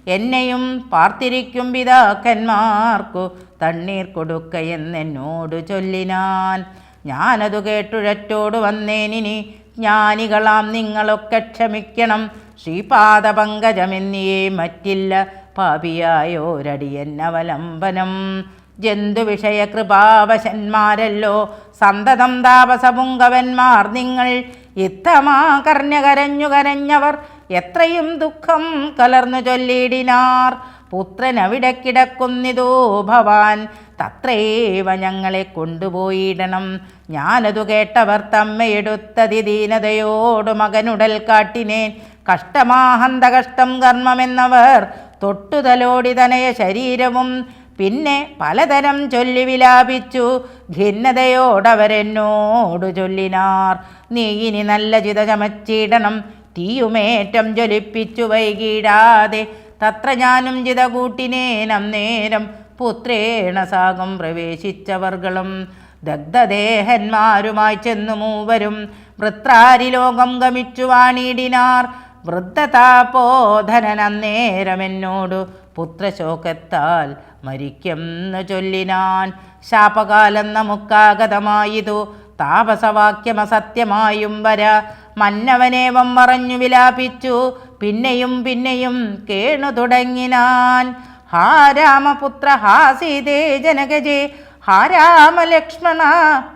എന്നെയും പാർത്തിരിക്കും പിതാക്കന്മാർക്കു തണ്ണീർ കൊടുക്കയെന്നോടു ചൊല്ലിനാൻ. ഞാനതു കേട്ടുഴറ്റോട് വന്നേനിനി ജ്ഞാനികളാം നിങ്ങളൊക്കെ ക്ഷമിക്കണം. ശ്രീപാദ പങ്കജമെന്നിയേ മറ്റില്ല പാപിയായോരടിയന്നവലംബനം. ജന്തുവിഷയ കൃപാവശന്മാരല്ലോ സന്തതം താപസപുങ്കവന്മാർ നിങ്ങൾ. യുദ്ധമാകർണ്യ കരഞ്ഞു കരഞ്ഞവർ എത്രയും ദുഃഖം കലർന്നു ചൊല്ലിടിനാർ. പുത്രനവിടെ കിടക്കുന്നിതോ ഭവാൻ തത്രേവ ഞങ്ങളെ കൊണ്ടുപോയിടണം. ഞാനതു കേട്ടവർ തമ്മയെടുത്തതി ദീനതയോടു മകനുടൽ കാട്ടിനേൻ. കഷ്ടമാഹന്ത കഷ്ടം കർമ്മമെന്നവർ തൊട്ടുതലോടി തനയ ശരീരവും പിന്നെ പലതരം ചൊല്ലി വിലാപിച്ചു. ഖിന്നതയോടവരെന്നോടു ചൊല്ലിനാർ. നീ ഇനി നല്ല ചിത ചമച്ചിടണം. തീയുമേറ്റം ജ്വലിപ്പിച്ചു വൈകിടാതെ തത്ര ഞാനും ചിത കൂട്ടിനേനം നേരം. പുത്രേണ സാഗം പ്രവേശിച്ചവർകളും ദഗ്ധദേഹന്മാരുമായി ചെന്നു മൂവരും വൃത്രാരിലോകം ഗമിച്ചു വാണിടിനാർ. വൃദ്ധതാപോധനന്നേരമെന്നോടു പുത്രശോകത്താൽ മരിക്കെന്നു ചൊല്ലിനാൻ. ശാപകാലം നമുക്കാഗതമായിതു താപസവാക്യമസത്യമായും വര. മന്നവനേവം പറഞ്ഞു വിലാപിച്ചു പിന്നെയും പിന്നെയും കേണു തുടങ്ങിനാൻ. ഹാ രാമപുത്ര ഹാ സീതേ ജനകജേ ഹാ രാമലക്ഷ്മണ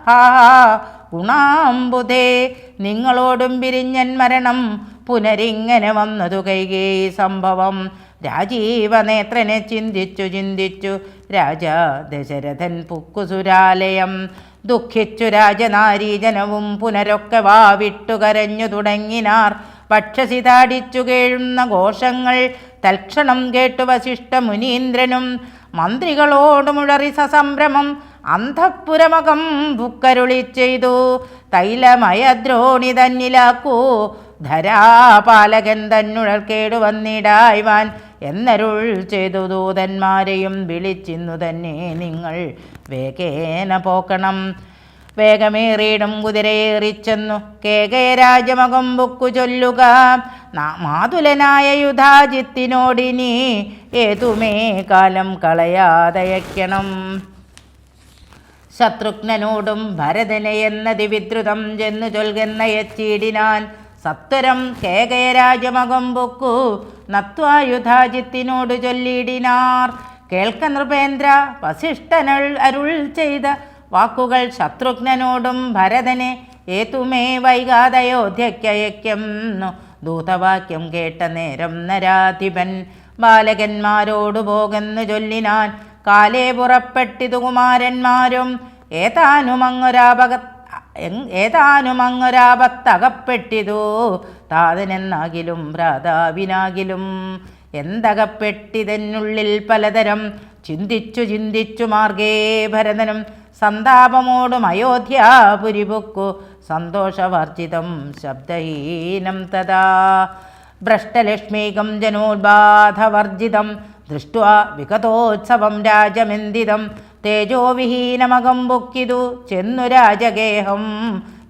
ഹാ ഗുണാംബുധേ. നിങ്ങളോടും പിരിഞ്ഞൻ മരണം പുനരിങ്ങനെ വന്നതു കൈകേയി സംഭവം. രാജീവനേത്രനെ ചിന്തിച്ചു ചിന്തിച്ചു രാജാ ദശരഥൻ പുക്കുസുരാലയം. ദുഃഖിച്ചു രാജനാരീജനവും പുനരൊക്കെ വാവിട്ടു കരഞ്ഞു തുടങ്ങിനാർ. പക്ഷസിതാടിച്ചു കേഴുന്ന ഘോഷങ്ങൾ തൽക്ഷണം കേട്ടു വസിഷ്ഠ മുനീന്ദ്രനും മന്ത്രികളോട് മുഴറി സസംഭ്രമം അന്തഃപുരമകം ബുക്കരുളി ചെയ്തു. തൈലമയദ്രോണി തന്നിലാക്കൂ ധരാപാലകൻ തന്നുഴൽ കേടുവന്നിടായ്വാൻ എന്നരുൾ ചെയ്തു. ദൂതന്മാരെയും വിളിച്ചിന്നു തന്നെ നിങ്ങൾ വേഗേന പോക്കണം. വേഗമേറിയിടും കുതിരയേറിച്ചെന്നു കേകയരാജമകം ബുക്കു ചൊല്ലുക. മാതുലനായ യുധാജിത്തിനോടിനി ഏതുമേ കാലം കളയാതയക്കണം. ശത്രുഘ്നനോടും ഭരതനെ എന്നതി വിദ്രുതം ചെന്നു ചൊൽകെന്നയച്ചീടിനാൻ. സത്വരം കേകയരാജമകം ബുക്കു നത്വായുധാജിത്തിനോട് ചൊല്ലിയിടിനാർ. കേൾക്ക നൃപേന്ദ്ര വസിഷ്ഠനൾ അരുൾ ചെയ്ത വാക്കുകൾ ശത്രുഘ്നനോടും ഭരതനെ ഏതുമേ വൈകാതയോധ്യയ്ക്കയയ്ക്കുന്നു. ദൂതവാക്യം കേട്ട നേരം നരാധിപൻ ബാലകന്മാരോടു പോകുന്നു ചൊല്ലിനാൻ. കാലേ പുറപ്പെട്ടിതു കുമാരന്മാരും ഏതാനുമങ്ങൊരാപത്തകപ്പെട്ടിതു. താതനെന്നാകിലും ഭ്രാതാവിനാകിലും എന്തകപ്പെട്ടിതെന്നുള്ളിൽ പലതരം ചിന്തിച്ചു ചിന്തിച്ചു മാർഗേ ഭരതനും സന്താപമോടും അയോധ്യാപുരിപുക്കു സന്തോഷവർജിതം ശബ്ദഹീനം തഥാ. ഭ്രഷ്ടലക്ഷ്മീകം ജനോദ്ബാധവർജിതം ദൃഷ്ട്വാ വികതോത്സവം രാജമെന്ദിതം. തേജോവിഹീനമകം ബുക്കിതു ചെന്നു രാജഗേഹം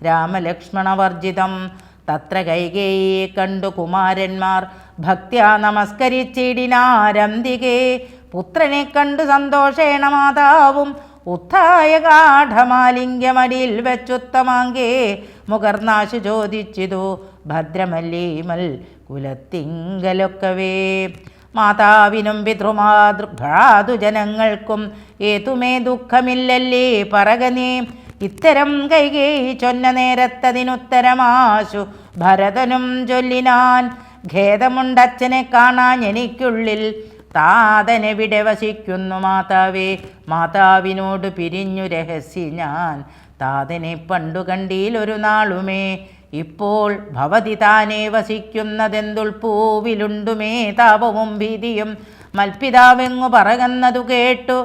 രാമലക്ഷ്മണവർജിതം. തത്ര കൈകേയി കണ്ടു കുമാരന്മാർ ഭക്ത്യാ നമസ്കരിച്ചിടിനാരന്തികേ. പുത്രനെ കണ്ടു സന്തോഷേണ മാതാവും ഉത്ഥായ ഗാഠമാലിംഗ്യമടിയിൽ വെച്ചുത്തമാങ്കേ മുകർനാശു ചോദിച്ചിതു ഭദ്രമല്ലീമൽ കുലത്തിങ്കലൊക്കവേ. മാതാവിനും പിതൃമാതൃഭ്രാതുജനങ്ങൾക്കും ഏതുമേ ദുഃഖമില്ലല്ലേ പറകനേ. ഇത്തരം കൈകേയി ചൊന്ന നേരത്തതിനുത്തരമാശു ഭരതനും ചൊല്ലിനാൻ. ഖേദമുണ്ടച്ഛനെ കാണാൻ എനിക്കുള്ളിൽ താതനെവിടെ വസിക്കുന്നു മാതാവേ. മാതാവിനോട് പിരിഞ്ഞു രഹസ്യ ഞാൻ താതനെ പണ്ടു കണ്ടീലൊരു നാളുമേ. ഇപ്പോൾ ഭവതി താനേ വസിക്കുന്നതെന്തുൾപ്പൂവിലുണ്ടുമേ താപവും ഭീതിയും. മൽപിതാവെങ്ങു പറകുന്നതു കേട്ടു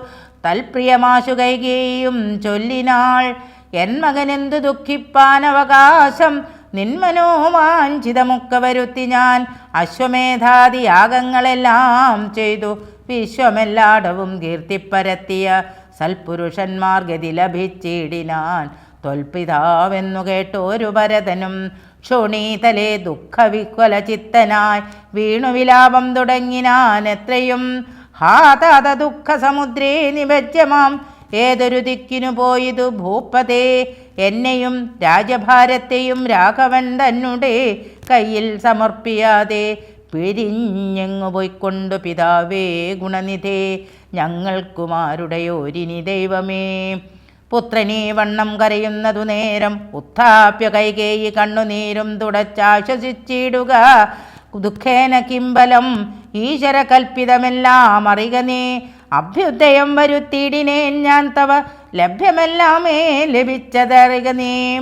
തൽപ്രിയമാശു കൈകേയും ചൊല്ലിനാൾ. എൻ മകനെന്തു ദുഃഖിപ്പാനവകാശം നിന്മനോവാഞ്ചിതമൊക്കെ വരുത്തി ഞാൻ. അശ്വമേധാദി യാഗങ്ങളെല്ലാം ചെയ്തു വിശ്വമെല്ലാടവും കീർത്തിപ്പരത്തിയ സൽപുരുഷന്മാർ ഗതി ലഭിച്ചിടിനാൻ. തൊൽപിതാവെന്നു കേട്ടോരു ഭരതനും ക്ഷോണീതലേ ദുഃഖവിഹ്വല ചിത്തനായി വീണു വിലാപം തുടങ്ങിനാൻ എത്രയും. ഹാ താത ദുഃഖ സമുദ്രേ നിബജ്ജമാം ഏതൊരു ദിക്കിനു പോയിതു ഭൂപതേ. എന്നെയും രാജഭാരത്തെയും രാഘവൻ തന്നെ കയ്യിൽ സമർപ്പിയാതെ പിരിഞ്ഞെങ്ങു പോയിക്കൊണ്ടു പിതാവേ ഗുണനിധേ ഞങ്ങൾക്കുമാരുടെയോരിനി ദൈവമേ. പുത്രനീ വണ്ണം കരയുന്നതു നേരം ഉത്ഥാപ്യ കൈകേയി കണ്ണുനീരും തുടച്ചാശ്വസിച്ചിടുക. ദുഃഖേന കിംബലം ഈശ്വര കൽപ്പിതമെല്ലാം അറിക നീ. അഭ്യുദയം വരുത്തിയിടിനേൻ ഞാൻ തവ ലഭ്യമെല്ലാമേ ലഭിച്ചതറിക നീ.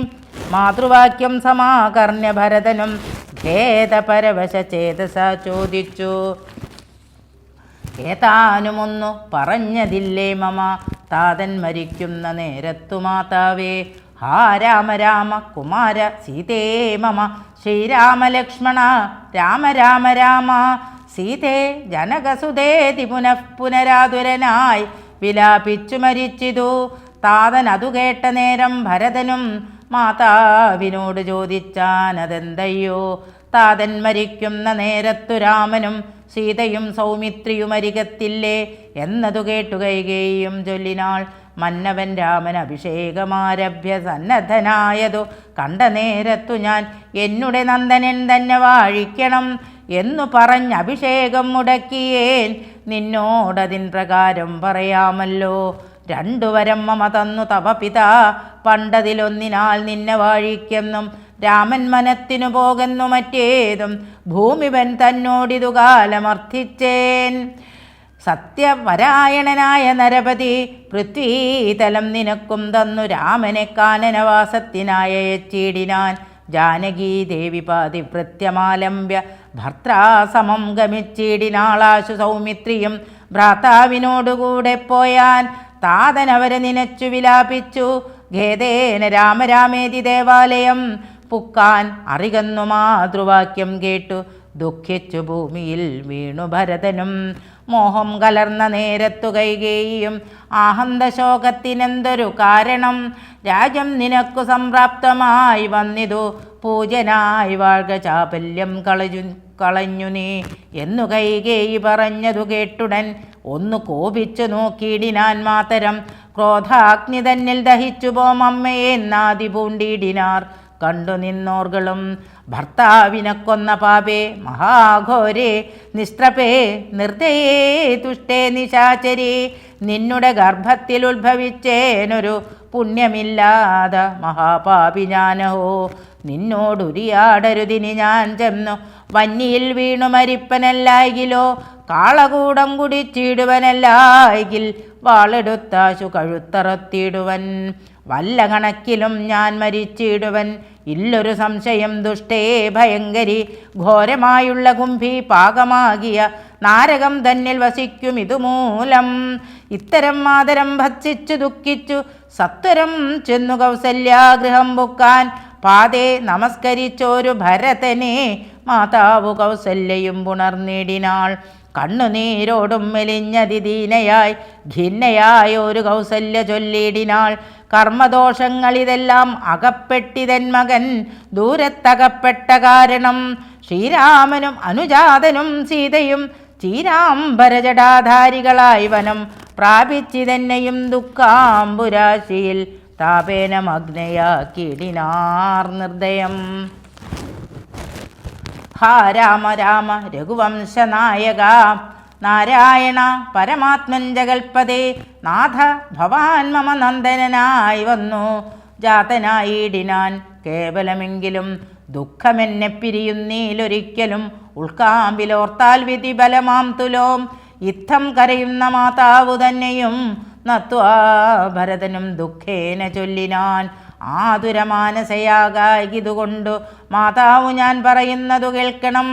മാതൃവാക്യം സമാകർണ്യ ഭരതനും ഖേദപരവശ ചേതസ ചോദിച്ചു. ഏതാനുമൊന്നു പറഞ്ഞതില്ലേ മമ താതൻ മരിക്കുന്ന നേരത്തു മാതാവേ. ഹാ രാമ രാമ കുമാര സീതേ മമ ശ്രീരാമലക്ഷ്മണ രാമ രാമ രാമ. സീതേ ജനകസുതേതി പുനരാതുരനായി വിലാപിച്ചു മരിച്ചിതു. താതൻ അതു കേട്ട നേരം ഭരതനും മാതാവിനോട് ചോദിച്ചാൻ അതെന്തയ്യോ. താതൻ മരിക്കുന്ന നേരത്തു രാമനും സീതയും സൗമിത്രിയും അരികത്തില്ലേ എന്നതു കേട്ടു കൈകേയിയും ചൊല്ലിനാൾ. മന്നവൻ രാമൻ അഭിഷേകമാരഭ്യ സന്നദ്ധനായതു കണ്ട നേരത്തു ഞാൻ എന്നുടെ നന്ദനൻ തന്നെ വാഴിക്കണം എന്നു പറഞ്ഞ് അഭിഷേകം മുടക്കിയേൻ. നിന്നോടതിൻ പ്രകാരം പറയാമല്ലോ. 2 വരം മമ തന്നു തവ പിതാ, പണ്ടതിലൊന്നിനാൽ നിന്നെ വാഴിക്കെന്നും. രാമൻ മനത്തിനു പോകുന്നു മറ്റേതും ഭൂമിവൻ തന്നോടിതു കാലമർത്ഥിച്ചേൻ. സത്യപരായണനായ നരപതി പൃഥ്വീതലം നിനക്കും തന്നു രാമനെ കാനനവാസത്തിനായ യച്ചീടിനാൻ. ജാനകീദേവി പാതിവൃത്യമാലംബ്യ ഭർത്താസമം ഗമിച്ചിടിനാളാശു സൗമിത്രിയും ഭ്രാതാവിനോടുകൂടെ പോയാൻ. താതനവരെ നിനച്ചു വിലാപിച്ചു ഖേദേന രാമരാമേതി ദേവാലയം പുക്കാൻ. അറികന്നു മാതൃവാക്യം കേട്ടു ദുഃഖിച്ചു ഭൂമിയിൽ വീണു ഭരതനും. മോഹം കലർന്ന നേരത്തു കൈകേയിയും ആഹന്തശോകത്തിനെന്തൊരു കാരണം. രാജ്യം നിനക്കു സംപ്രാപ്തമായി വന്നിതു പൂജനായി വാഴ്ക ചാപല്യം കളഞ്ഞു നീ എന്നു കൈകേയി പറഞ്ഞതു കേട്ടുടൻ ഒന്നു കോപിച്ചു നോക്കിയിടിനാൻ മാതരം. ക്രോധാഗ്നി തന്നിൽ ദഹിച്ചു പോമമ്മയെ നാദി പൂണ്ടിടിനാർ. കണ്ടു നിന്നോർകളും ഭർത്താവിനെ കൊന്ന പാപേ മഹാഘോരേ നിസ്ത്രപേ നിർദ്ദയേ തുഷ്ടേ നിശാചരി. നിന്നുടെ ഗർഭത്തിൽ ഉത്ഭവിച്ചേനൊരു പുണ്യമില്ലാത മഹാപാപി ഞാനഹോ. നിന്നോടുരിയാടരുതിനി ഞാൻ ചെന്നു വന്നിയിൽ വീണു മരിപ്പനല്ലായികിലോ. കാളകൂടം കുടിച്ചിടുവനല്ലായികിൽ വാളെടുത്താശു കഴുത്തറത്തിടുവൻ. വല്ല കണക്കിലും ഞാൻ മരിച്ചിടുവൻ ഇല്ലൊരു സംശയം. ദുഷ്ടേ ഭയങ്കരി ഘോരമായുള്ള കുംഭി പാകമാകിയ നാരകം തന്നിൽ വസിക്കും ഇതുമൂലം. ഇത്തരം മാതരം ഭത്സിച്ചു ദുഃഖിച്ചു സത്വരം ചെന്നു കൗസല്യാഗൃഹം പുക്കാൻ. പാതേ നമസ്കരിച്ചോരു ഭരതനെ മാതാവു കൗസല്യയും പുണർന്നിടിനാൾ. കണ്ണുനീരോടും മെലിഞ്ഞതിദീനയായി ഖിന്നയായൊരു കൗസല്യ ചൊല്ലിടിനാൾ. കർമ്മദോഷങ്ങളിതെല്ലാം അകപ്പെട്ടിതൻ മകൻ ദൂരത്തകപ്പെട്ട കാരണം. ശ്രീരാമനും അനുജാതനും സീതയും ചീരാംബരജടാധാരികളായി വനം പ്രാപിച്ചിതന്നെയും ദുഃഖാംബുരാശിയിൽ താപേന മഗ്നയാക്കിടിനാർ നിർദ്ദയം. ഹാ രാമ രാമ രഘുവംശനായക നാരായണ പരമാത്മൻ ജഗൽപദേ. നാഥ ഭവാൻ മമ നന്ദനായി വന്നു ജാതനായിടിനാൻ. കേവലമെങ്കിലും ദുഃഖമെന്നെ പിരിയുന്നീലൊരിക്കലും ഉൾക്കാമ്പിലോർത്താൽ വിധി ബലമാം തുലോം. യുദ്ധം കരയുന്ന മാതാവു തന്നെയും നത്വാ ഭരതനും ദുഃഖേന ചൊല്ലിനാൻ. ആതുരമാനസയാകായതുകൊണ്ടു മാതാവു ഞാൻ പറയുന്നതു കേൾക്കണം.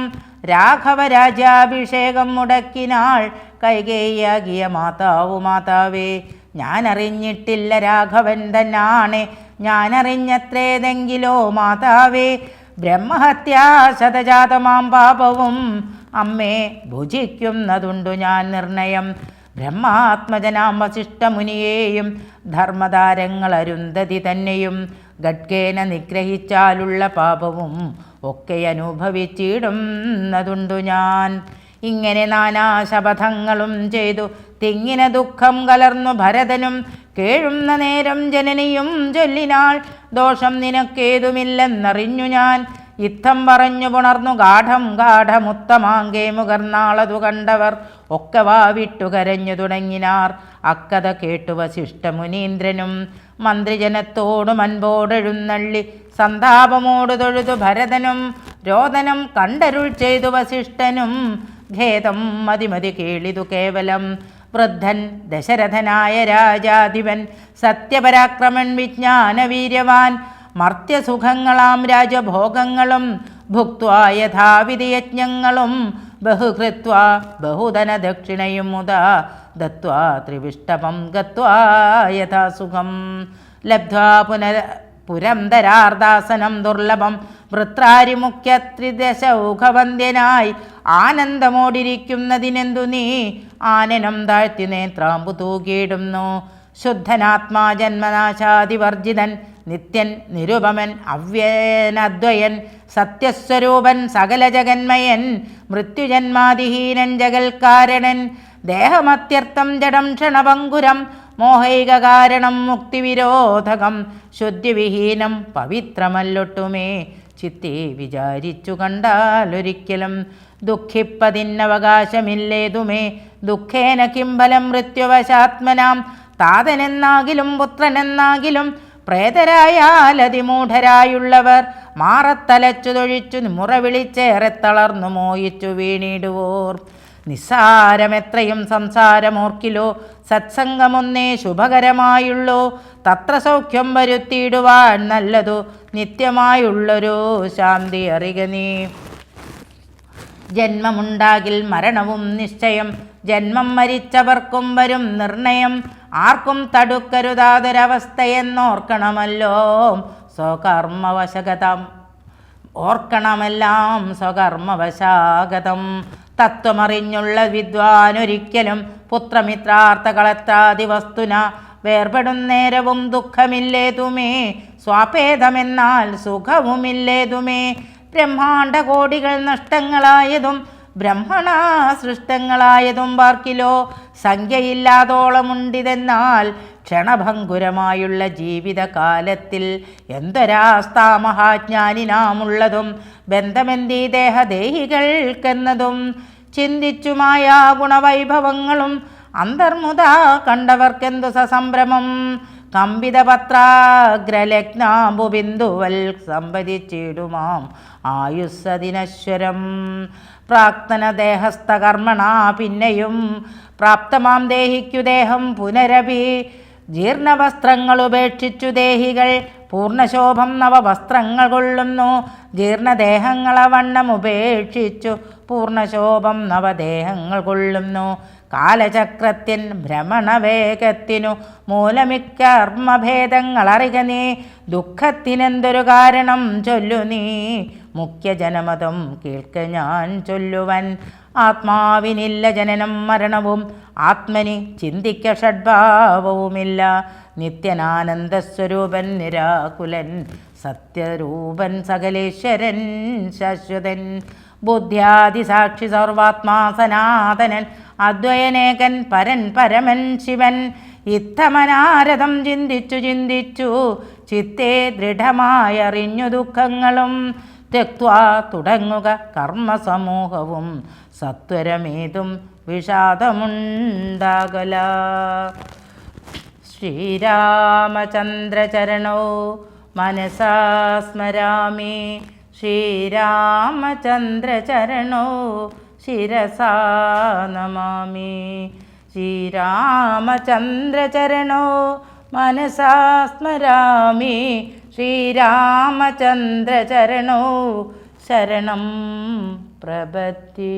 രാഘവരാജ്യാഭിഷേകം മുടക്കിനാൾ കൈകേയിയാകിയ മാതാവു. മാതാവേ ഞാനറിഞ്ഞിട്ടില്ല രാഘവൻ തന്നാണെ ഞാനറിഞ്ഞത്രേതെങ്കിലോ മാതാവേ. ബ്രഹ്മഹത്യാശതജാതമാം പാപവും അമ്മേ ഭുജിക്കുന്നതുണ്ടു ഞാൻ നിർണയം. ബ്രഹ്മാത്മജനാം വസിഷ്ഠമുനിയെയും ധർമ്മതാരങ്ങൾ അരുന്ധതി തന്നെയും ഗഡ്കേന നിഗ്രഹിച്ചാലുള്ള പാപവും ഒക്കെ അനുഭവിച്ചിടുന്നതുണ്ടു ഞാൻ. ഇങ്ങനെ നാനാശപഥങ്ങളും ചെയ്തു തിങ്ങിന ദുഃഖം കലർന്നു ഭരതനും. കേഴുന്ന നേരം ജനനിയും ചൊല്ലിനാൾ ദോഷം നിനക്കേതുമില്ലെന്നറിഞ്ഞു ഞാൻ. യുദ്ധം പറഞ്ഞു പുണർന്നു ഗാഠമുത്തമാങ്കേ മുകർന്നാളതു കണ്ടവർ ഒക്കെ വാവിട്ടു കരഞ്ഞു തുടങ്ങിനാർ. അക്കഥ കേട്ടു വസിഷ്ഠമുനീന്ദ്രനും മന്ത്രിജനത്തോടും അൻപോടെഴുന്നള്ളി സന്താപമോടു തൊഴുതു ഭരതനും. രോദനം കണ്ടരുൾ ചെയ്തു വസിഷ്ഠനും ഖേദം മതിമതി കേളിതു കേവലം. വൃദ്ധൻ ദശരഥനായ രാജാധിപൻ സത്യപരാക്രമൻ വിജ്ഞാനവീര്യവാൻ. മർത്യസുഖങ്ങളാം രാജഭോഗങ്ങളും ഭുക്ത്വാ യഥാവിധി യജ്ഞങ്ങളും ബഹുകൃത്വാ ബഹുധന ദക്ഷിണയും മുതാ ദത്വാ ത്രിവിഷ്ടപം ഗത്വാ യഥാസുഖം. ലബ്ധ്വാ പുരന്തരാർദാസനം ദുർലഭം വൃത്രാരിമുഖ്യ ത്രിദശൗഖവന്ദ്യനായി. ആനന്ദമോടിരിക്കുന്നതിനെന്തു നീ ആനനം താഴ്ത്തി നേത്രാമ്പു തൂക്കിയിടുന്നു. ശുദ്ധനാത്മാ ജന്മനാശാതിവർജിതൻ നിത്യൻ നിരുപമൻ അവ്യനദ്വയൻ സത്യസ്വരൂപൻ സകല ജഗന്മയൻ മൃത്യുജന്മാതിഹീനൻ ജഗൽക്കാരണൻ ദേഹമത്യർത്ഥം ജഡം ക്ഷണഭങ്കുരം മോഹൈക കാരണം മുക്തിവിരോധകം ശുദ്ധിവിഹീനം പവിത്രമല്ലൊട്ടുമേ ചിത്തേ വിചാരിച്ചു കണ്ടാലൊരിക്കലും ദുഃഖിപ്പതിന്നവകാശമില്ലേതുമേ ദുഃഖേന കിംബലം മൃത്യുവശാത്മനാം താതനെന്നാകിലും പുത്രനെന്നാകിലും പ്രേതരായാലതിമൂഢരായുള്ളവർ മാറത്തലച്ചു തൊഴിച്ചു മുറവിളിച്ചേറെ തളർന്നു മോഹിച്ചു വീണിടുവോർ നിസ്സാരമെത്രയും സംസാരമോർക്കിലോ സത്സംഗമൊന്നേ ശുഭകരമായുള്ളൂ തത്ര സൗഖ്യം വരുത്തിയിടുവാൻ നല്ലതു നിത്യമായുള്ളൊരു ശാന്തി അറിക നീ ജന്മമുണ്ടാകിൽ മരണവും നിശ്ചയം ജന്മം മരിച്ചവർക്കും വരും നിർണയം ആർക്കും തടുക്കരുതാതൊരവസ്ഥയെന്നോർക്കണമല്ലോ സ്വകർമ്മവശഗതം ഓർക്കണമെല്ലാം സ്വകർമ്മവശാഗതം തത്വമറിഞ്ഞുള്ള വിദ്വാനൊരിക്കലും പുത്രമിത്രാർത്ഥകളെത്താതി വസ്തുന വേർപെടും നേരവും ദുഃഖമില്ലേതുമേ സ്വാപേദമെന്നാൽ സുഖവുമില്ലേതുമേ ബ്രഹ്മാണ്ഡ കോടികൾ നഷ്ടങ്ങളായതും ബ്രഹ്മണ സൃഷ്ടങ്ങളായതും പാർക്കിലോ സംഖ്യയില്ലാതോളമുണ്ടിതെന്നാൽ ക്ഷണഭങ്കുരമായുള്ള ജീവിതകാലത്തിൽ എന്തൊരാസ്ഥാ മഹാജ്ഞാനിനാമുള്ളതും ബന്ധമെന്തീ ദേഹദേഹികൾക്കെന്നതും ചിന്തിച്ചുമായ ഗുണവൈഭവങ്ങളും അന്തർമുദാ കണ്ടവർക്കെന്തു സസംഭ്രമം കമ്പിതപത്രാഗ്രലഗ്നാംബുബിന്ദുവൽ സംവദിച്ചിടുമാം ആയുസ്സദിനശ്വരം പ്രാക്തനദേഹസ്ഥകർമ്മണാ പിന്നെയും പ്രാപ്തമാം ദേഹിക്കു ദേഹം പുനരപി ജീർണവസ്ത്രങ്ങളുപേക്ഷിച്ചു ദേഹികൾ പൂർണ്ണശോഭം നവവസ്ത്രങ്ങൾ കൊള്ളുന്നു ജീർണദേഹങ്ങളവണ്ണം ഉപേക്ഷിച്ചു പൂർണ്ണശോഭം നവദേഹങ്ങൾ കൊള്ളുന്നു കാലചക്രത്തിൻ ഭ്രമണവേഗത്തിനു മൂലമിക്കർമ്മഭേദങ്ങളറിക നീ ദുഃഖത്തിനെന്തൊരു കാരണം ചൊല്ലു നീ മുഖ്യജനമതം കേൾക്ക ഞാൻ ചൊല്ലുവൻ ആത്മാവിനില്ല ജനനം മരണവും ആത്മനി ചിന്തിക്ക ഷഡ്ഭാവവുമില്ല നിത്യനാനന്ദസ്വരൂപൻ നിരാകുലൻ സത്യരൂപൻ സകലേശ്വരൻ ശാശ്വതൻ ബുദ്ധ്യാദിസാക്ഷി സർവാത്മാ സനാതനൻ അദ്വയനേകൻ പരൻ പരമൻ ശിവൻ ഇത്തമനാരഥം ചിന്തിച്ചു ചിന്തിച്ചു ചിത്തേ ദൃഢമായറിഞ്ഞു ദുഃഖങ്ങളും തെക്വാ തുടങ്ങുക കർമ്മസമൂഹവും സത്വരമേതും വിഷാദമുണ്ടാകല. ശ്രീരാമചന്ദ്രചരണോ മനസാ സ്മരാമി ശ്രീരാമചന്ദ്രചരണോ ശിരസാ നമാമി ശ്രീരാമചന്ദ്രചരണോ മനസാ സ്മരാമി ശ്രീരാമചന്ദ്രചരണോ ശരണം പ്രപദ്യേ.